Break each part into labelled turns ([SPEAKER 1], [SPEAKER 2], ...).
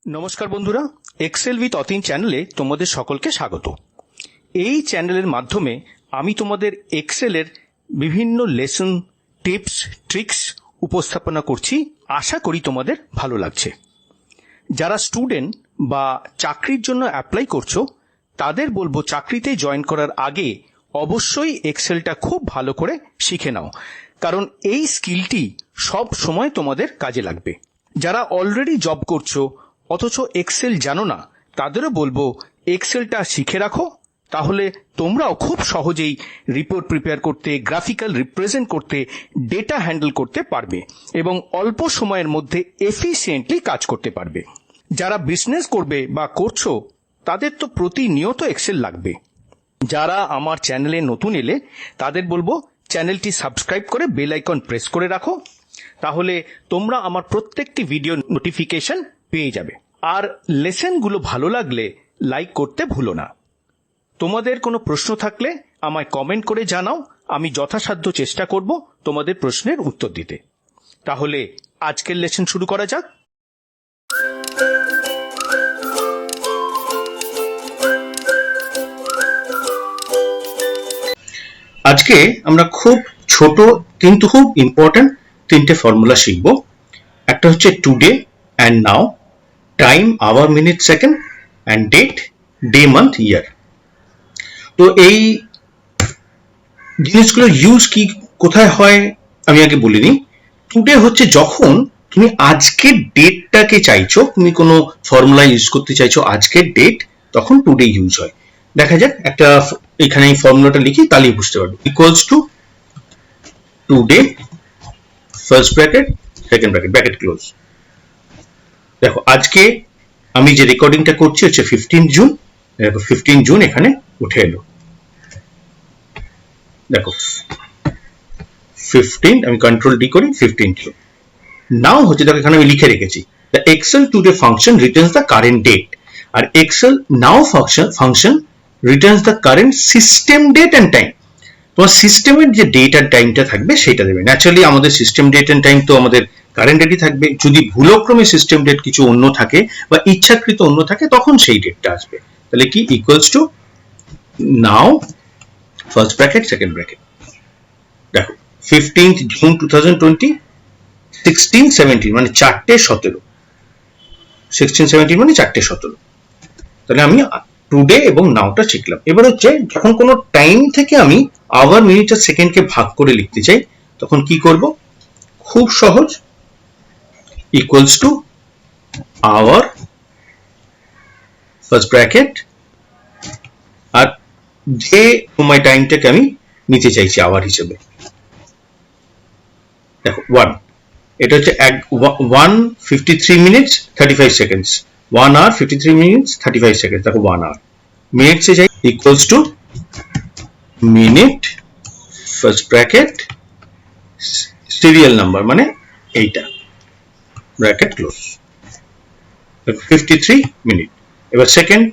[SPEAKER 1] নমস্কার বন্ধুরা, Excel with Atin চ্যানেলে তোমাদের সকলকে স্বাগত। এই চ্যানেলের মাধ্যমে আমি তোমাদের এক্সেলের বিভিন্ন লেসন, টিপস, ট্রিক্স উপস্থাপনা করছি। আশা করি তোমাদের ভালো লাগছে। যারা স্টুডেন্ট বা চাকরির জন্য অ্যাপ্লাই করছো তাদের বলবো চাকরিতে জয়েন করার আগে অবশ্যই এক্সেলটা খুব ভালো করে শিখে নাও, কারণ এই স্কিলটি সব সময় তোমাদের কাজে লাগবে। যারা অলরেডি জব করছো অথচ এক্সেল জানো না তাদেরও বলবো এক্সেলটা শিখে রাখো, তাহলে তোমরাও খুব সহজেই রিপোর্ট প্রিপেয়ার করতে, গ্রাফিক্যাল রিপ্রেজেন্ট করতে, ডেটা হ্যান্ডেল করতে পারবে এবং অল্প সময়ের মধ্যে এফিশিয়েন্টলি কাজ করতে পারবে। যারা বিজনেস করবে বা করছো তাদের তো প্রতিনিয়ত এক্সেল লাগবে। যারা আমার চ্যানেলে নতুন এলে তাদের বলবো চ্যানেলটি সাবস্ক্রাইব করে বেল আইকন প্রেস করে রাখো, তাহলে তোমরা আমার প্রত্যেকটি ভিডিও নোটিফিকেশন পেয়ে যাবে। আর লেসনগুলো ভালো লাগলে লাইক করতে ভুলো না। তোমাদের কোনো প্রশ্ন থাকলে আমায় কমেন্ট করে জানাও, আমি যথাসাধ্য চেষ্টা করব তোমাদের প্রশ্নের উত্তর দিতে। তাহলে আজকের লেসন শুরু করা যাক। আজকে আমরা খুব ছোট কিন্তু খুব ইম্পর্টেন্ট তিনটে ফর্মুলা শিখব। একটা হচ্ছে today and now, time, hour, minute, second, and date, day, month, year. তো এই জিনিসগুলো ইউজ কি কোথায় হয় আমি আগে বলে নিই। টুডে হচ্ছে যখন তুমি আজকের ডেটটাকে চাইছো, তুমি কোনো ফর্মুলা ইউজ করতে চাইছো আজকের ডেট, তখন টুডে ইউজ হয়। দেখা যাক, একটা এখানে এই ফর্মুলাটা লিখি তাহলেই বুঝতে পারবে। Equals to today, first bracket, second bracket, bracket close. দেখো আজকে আমি যে রেকর্ডিংটা করছি হচ্ছে 15 জুন। দেখো 15 জুন এখানে উঠে এলো। দেখো 15, আমি কন্ট্রোল ডি করি, 15 জুন। নাও হচ্ছে দেখো এখানে আমি লিখে রেখেছি the excel today function returns the current date, R excel now function returns the current system date and time। তোমার সিস্টেমের যে ডেট আর টাইমটা থাকবে সেটা দেবে। ন্যাচারালি আমাদের সিস্টেম ডেট এন্ড টাইম তো আমাদের কারেন্ট ডেটই থাকবে। যদি ভুলক্রমে সিস্টেম ডেট কিছু অন্য থাকে বা ইচ্ছাকৃত অন্য থাকে তখন সেই ডেটটা আসবে। তাহলে কি equals to now, first bracket, second bracket. দেখো 15th জুন 2020, 16:17 মানে 4:17, 16:17 মানে 4:17। তাহলে আমি টুডে এবং নাওটা শিখলাম। এবার হচ্ছে যখন কোনো টাইম থেকে আমি আওয়ার, মিনিট আর সেকেন্ডকে ভাগ করে লিখতে চাই তখন কি করব? খুব সহজ, equals to hour, first bracket, আর যে সময় টাইমটাকে আমি নিতে চাইছি আওয়ার হিসেবে, দেখো 1, এটা হচ্ছে 1:53 minutes 35 seconds, 1 hour 53 minutes 35 seconds। দেখো 1 hour। মিনিটসে যাই, equals to minute, first bracket, serial number মানে এইটা, ব্র্যাকেট ক্লোজ। 53 মিনিট। এবার second,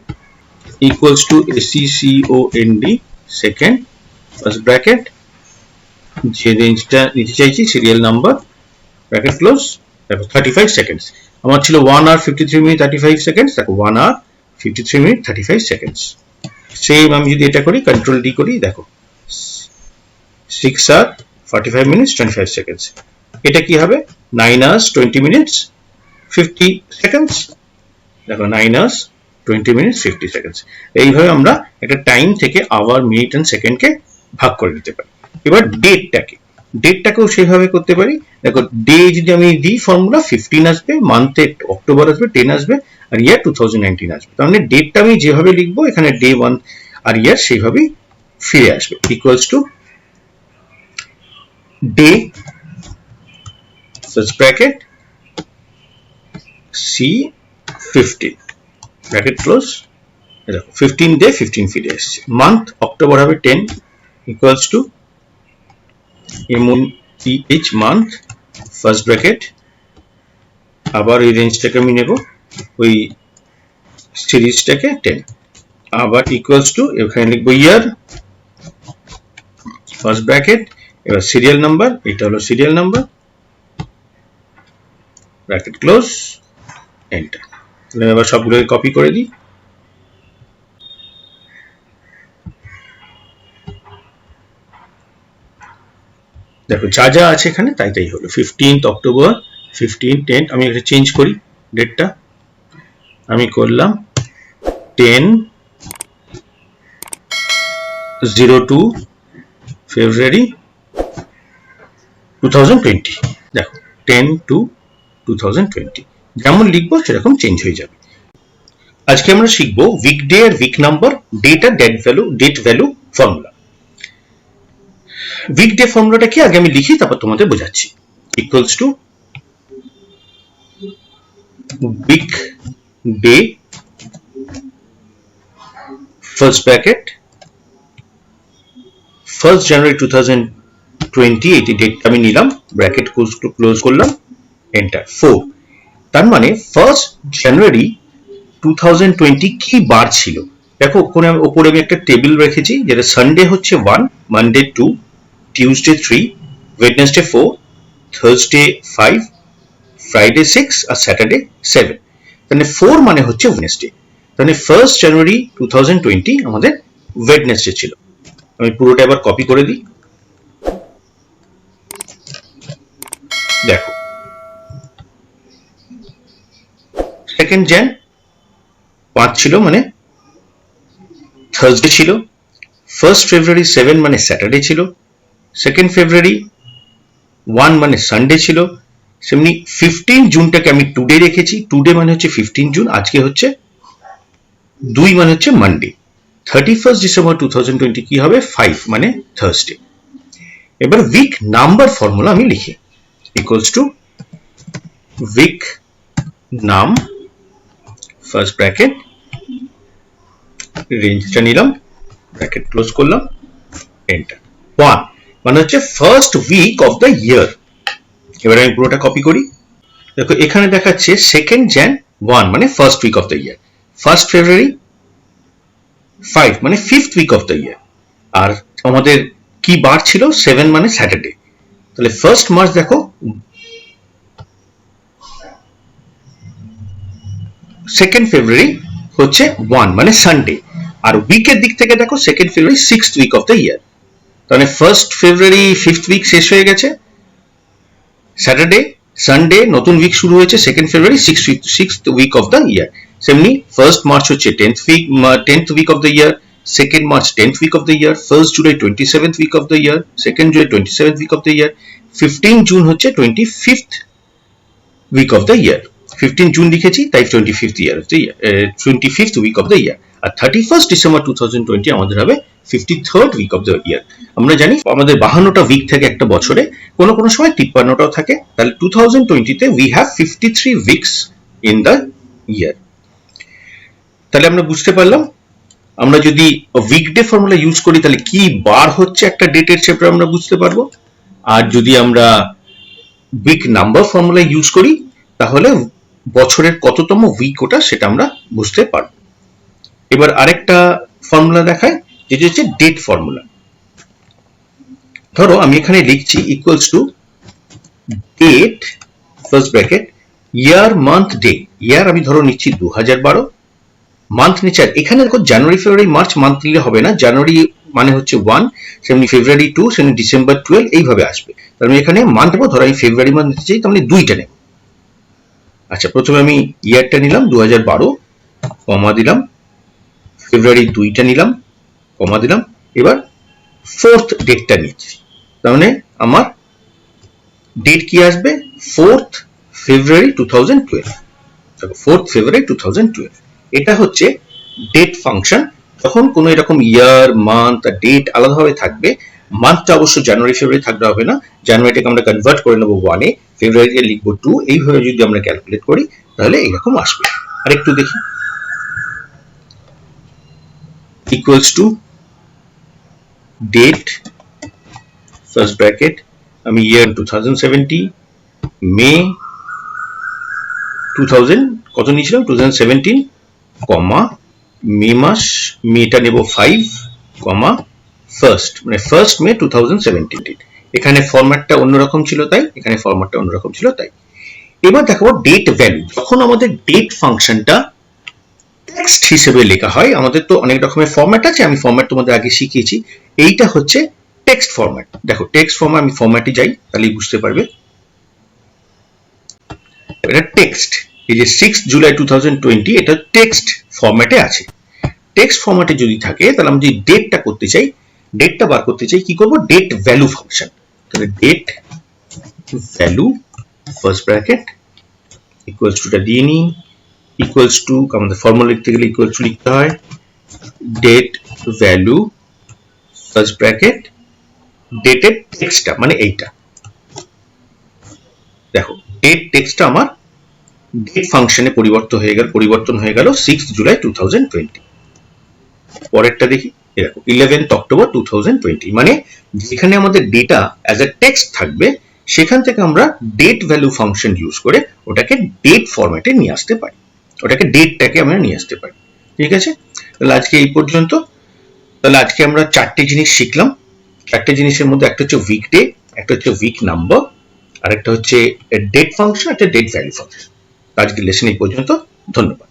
[SPEAKER 1] equals to SECOND, second, first bracket, যে রেঞ্জটা নিতে চাইছি সিরিয়াল নাম্বার, ব্র্যাকেট ক্লোজ। দেখো 35 সেকেন্ডস। আমার ছিল 1 hour 53 minutes 35 seconds। দেখো 1 hour 53 minutes 35 seconds। সেম আমি যদি এটা করি, কন্ট্রোল ডি করি, দেখো 6 hour 45 minutes 25 seconds। এটা কি হবে? 9 hours 20 minutes 50 seconds। দেখো 9 hours 20 minutes 50 seconds। এইভাবে আমরা একটা টাইম থেকে আওয়ার, মিনিট এন্ড সেকেন্ডকে ভাগ করে দিতে পারি। এবার ডেটটাকেও সেভাবে করতে পারি। দেখো ডে যদি আমি দিই ফর্মুলা, 15 আসবে, মান্থে অক্টোবর আসবে, 10 আসবে, আর ইয়ার 2019 আসবে। তার মানে ডেটটা আমি যেভাবে লিখবো এখানে ডে, ওয়ান আর ইয়ার সেইভাবেই ফিরে আসবে। Equals to day, first bracket, C15, bracket close. দেখো 15 ডে 15 ফিরে আসছে। মান্থ অক্টোবর হবে 10, equals to MONTH, month, first bracket, আবার এই রেঞ্জটাকে আমি নেব, ওই সিরিজটাকে 10, আবার ইকুয়ালস টু এখানে লিখবো ইয়ার, ফার্স্ট ব্র্যাকেট, এবার সিরিয়াল নাম্বার, এটা হলো serial number, bracket close, enter. এবার সবগুলোকে কপি করে দিই। দেখো যা যা আছে এখানে তাই তাই হলো। 15th অক্টোবর, 15/10, আমি এটা চেঞ্জ করি ডেটটা, আমি করলাম 10/02 ফেব্রুয়ারি 2020। দেখো 10/2/2020, যেমন লিখবো সেরকম চেঞ্জ হয়ে যাবে। আজকে আমরা শিখবো উইকডে আর উইক নাম্বার, ডেট আর ডেট ভ্যালু ফর্মুলা। উইকডে ফর্মুলাটা কি আগে আমি লিখি, তারপর তোমাদের বোঝাচ্ছি। Equals to weekday first bracket 1st January 2020, এই ডেটটা আমি নিলাম, ব্র্যাকেট ক্লোজ করলাম, এন্টার। 4, তার মানে 1st January 2020 কি বার ছিল? দেখো ওপরে আমি একটা টেবিল রেখেছি, যেটা সানডে হচ্ছে 1, Monday 2, Tuesday 3, Wednesday 4, Thursday 5, Friday 6 আর স্যাটারডে 7। তাহলে 4 মানে হচ্ছে ওয়েডনেসডে। তাহলে 1st January 2020 আমাদের ওয়েডনেসডে ছিল। আমি পুরোটা এবার কপি করে দিই। দেখো 2nd Jan 5 ছিল মানে থার্সডে ছিল। 1st February 7 মানে স্যাটারডে ছিল। 2nd February 1 মানে সানডে ছিল। সেমনি 15 জুনটাকে আমি টুডে রেখেছি, টুডে মানে হচ্ছে 15 জুন, আজকে হচ্ছে 2 মানে হচ্ছে মানডে। 31st December 2020 কি হবে? 5 মানে থার্সডে। এবার উইক নাম্বার ফর্মুলা আমি লিখি, equals to week num first bracket, রেঞ্জটা নিলাম, ব্র্যাকেট ক্লোজ করলাম, এন্টার। 1 মানে হচ্ছে first week of the year. এবার আমি পুরোটা কপি করি। দেখো এখানে দেখাচ্ছে 2nd Jan 1 মানে first week of the year, 1st February 5 মানে fifth week of the year, আর আমাদের কি বার ছিল? 7 মানে স্যাটারডে। তাহলে 1st March দেখো 2nd February হচ্ছে 1 মানে সানডে, আর উইকের দিক থেকে দেখো 2nd February 6th week of the year. তাহলে 1st February 5th উইক শেষ হয়ে গেছে, স্যাটারডে সানডে নতুন উইক শুরু হয়েছে 2nd February 6th week of the year. সেমনি 1st March হচ্ছে 10th week of the year, 2nd March 10th week of the year, 1st July 27th week of the year, 2nd July 27th week of the year, 15 June হচ্ছে 25th week of the year। 15 June লিখেছি তাই 25th year of the year, 25th week of the year। R 31st December 2020 আমাদের হবে 53rd week of the year। আমরা জানি আমাদের 52টা week থাকে একটা বছরে, কোনো কোনো সময় 53টাও থাকে। তাহলে 2020 তে we have 53 weeks in the year। তাহলে আমরা বুঝতে পারলাম, আমরা যদি উইকডে ফর্মুলা ইউজ করি তাহলে কি বার হচ্ছে একটা ডেটের, সেটা আমরা বুঝতে পারবো। আর যদি আমরা উইক নাম্বার ফর্মুলা ইউজ করি তাহলে বছরের কততম উইক ওটা সেটা আমরা বুঝতে পারবো। এবার আরেকটা ফর্মুলা দেখায়, যেটা হচ্ছে ডেট ফর্মুলা। ধরো আমি এখানে লিখছি equals to date first bracket year month day. Year আমি ধরো নিচ্ছি 2012, মান্থ নিচে এখানে দেখো জানুয়ারি ফেব্রুয়ারি মার্চ মান্থ নিলে হবে না, জানুয়ারি মানে হচ্ছে 1, সেমনি ফেব্রুয়ারি 2, সেমনি ডিসেম্বর 12, এইভাবে আসবে। তার মানে এখানে মান্থ নেবো, ধরো আমি ফেব্রুয়ারি মান্থ নিতে চাই, তার মানে 2টা নেব। আচ্ছা প্রথমে আমি ইয়ারটা নিলাম 2012, কমা দিলাম, ফেব্রুয়ারি 2টা নিলাম, কমা দিলাম, এবার 4th ডেটটা নিচ্ছি। তার মানে আমার ডেট কি আসবে? 4th February 2012। 4th February 2012 এটা হচ্ছে ডেট ফাংশন। যখন কোনো এরকম ইয়ার মান্থ আর ডেট আলাদাভাবে থাকবে, মান্থটা অবশ্য জানুয়ারি ফেব্রুয়ারি থাকলে হবে না, জানুয়ারিটাকে আমরা কনভার্ট করে নেবো 1-এ, ফেব্রুয়ারিকে লিখবো 2, এইভাবে যদি আমরা ক্যালকুলেট করি তাহলে এরকম আসবে। আর একটু দেখি, equals to date first bracket, আমি ইয়ার 2070, মে 2000 কত নিয়েছিলাম 2017, কমা মে মাস, মেটা নেব 5, কমা ফার্স্ট মানে 1st May 2017। এখানে ফরম্যাটটা অন্যরকম ছিল তাই, এখানে ফরম্যাটটা অন্যরকম ছিল তাই। এবার দেখাবো ডেট ভ্যালু। যখন আমাদের ডেট ফাংশনটা টেক্সট হিসেবে লেখা হয়, আমাদের তো অনেক রকমের ফরম্যাট আছে, আমি ফরম্যাট তোমাদের আগে শিখিয়েছি। এইটা হচ্ছে টেক্সট ফরম্যাট। দেখো টেক্সট ফরম্যাট, আমি ফরম্যাটে যাই তাহলেই বুঝতে পারবে। এটা টেক্সট, এই যে 6 জুলাই 2020 এটা টেক্সট ফরম্যাটে আছে। টেক্সট ফরম্যাটে যদি থাকে তাহলে আমি যদি ডেটটা করতে চাই, ডেটটা বার করতে চাই, কি করব? Date value function. তাহলে date value first bracket equals টুটা দিয়ে নিই, ইকুয়ালস টু, আমাদের ফর্মুলা লিখতে গেলে ইকুয়ালস টু লিখতে হয়, ডেট ভ্যালু ফার্স্ট ব্র্যাকেট ডেটের টেক্সটটা মানে এইটা। দেখো ডেট টেক্সটটা আমার ডেট ফাংশনে পরিবর্তন হয়ে গেল 6 জুলাই 2020। পরেরটা দেখি, দেখো 11 অক্টোবর 2020, মানে যেখানে আমাদের ডেটা অ্যাজ এ টেক্সট থাকবে সেখান থেকে আমরা ডেট ভ্যালু ফাংশন ইউজ করে ওটাকে ডেট ফরম্যাটে নিয়ে আসতে পারি, ওটাকে ডেটটাকে আমরা নিয়ে আসতে পারি। ঠিক আছে, তাহলে আজকে এই পর্যন্ত। তাহলে আজকে আমরা 4টে জিনিস শিখলাম। 4টে জিনিসের মধ্যে একটা হচ্ছে উইকডে, একটা হচ্ছে উইক নাম্বার, আর একটা হচ্ছে ডেট ফাংশন, একটা ডেট ভ্যালু ফাংশন। আজকের লেসন এই পর্যন্ত। ধন্যবাদ।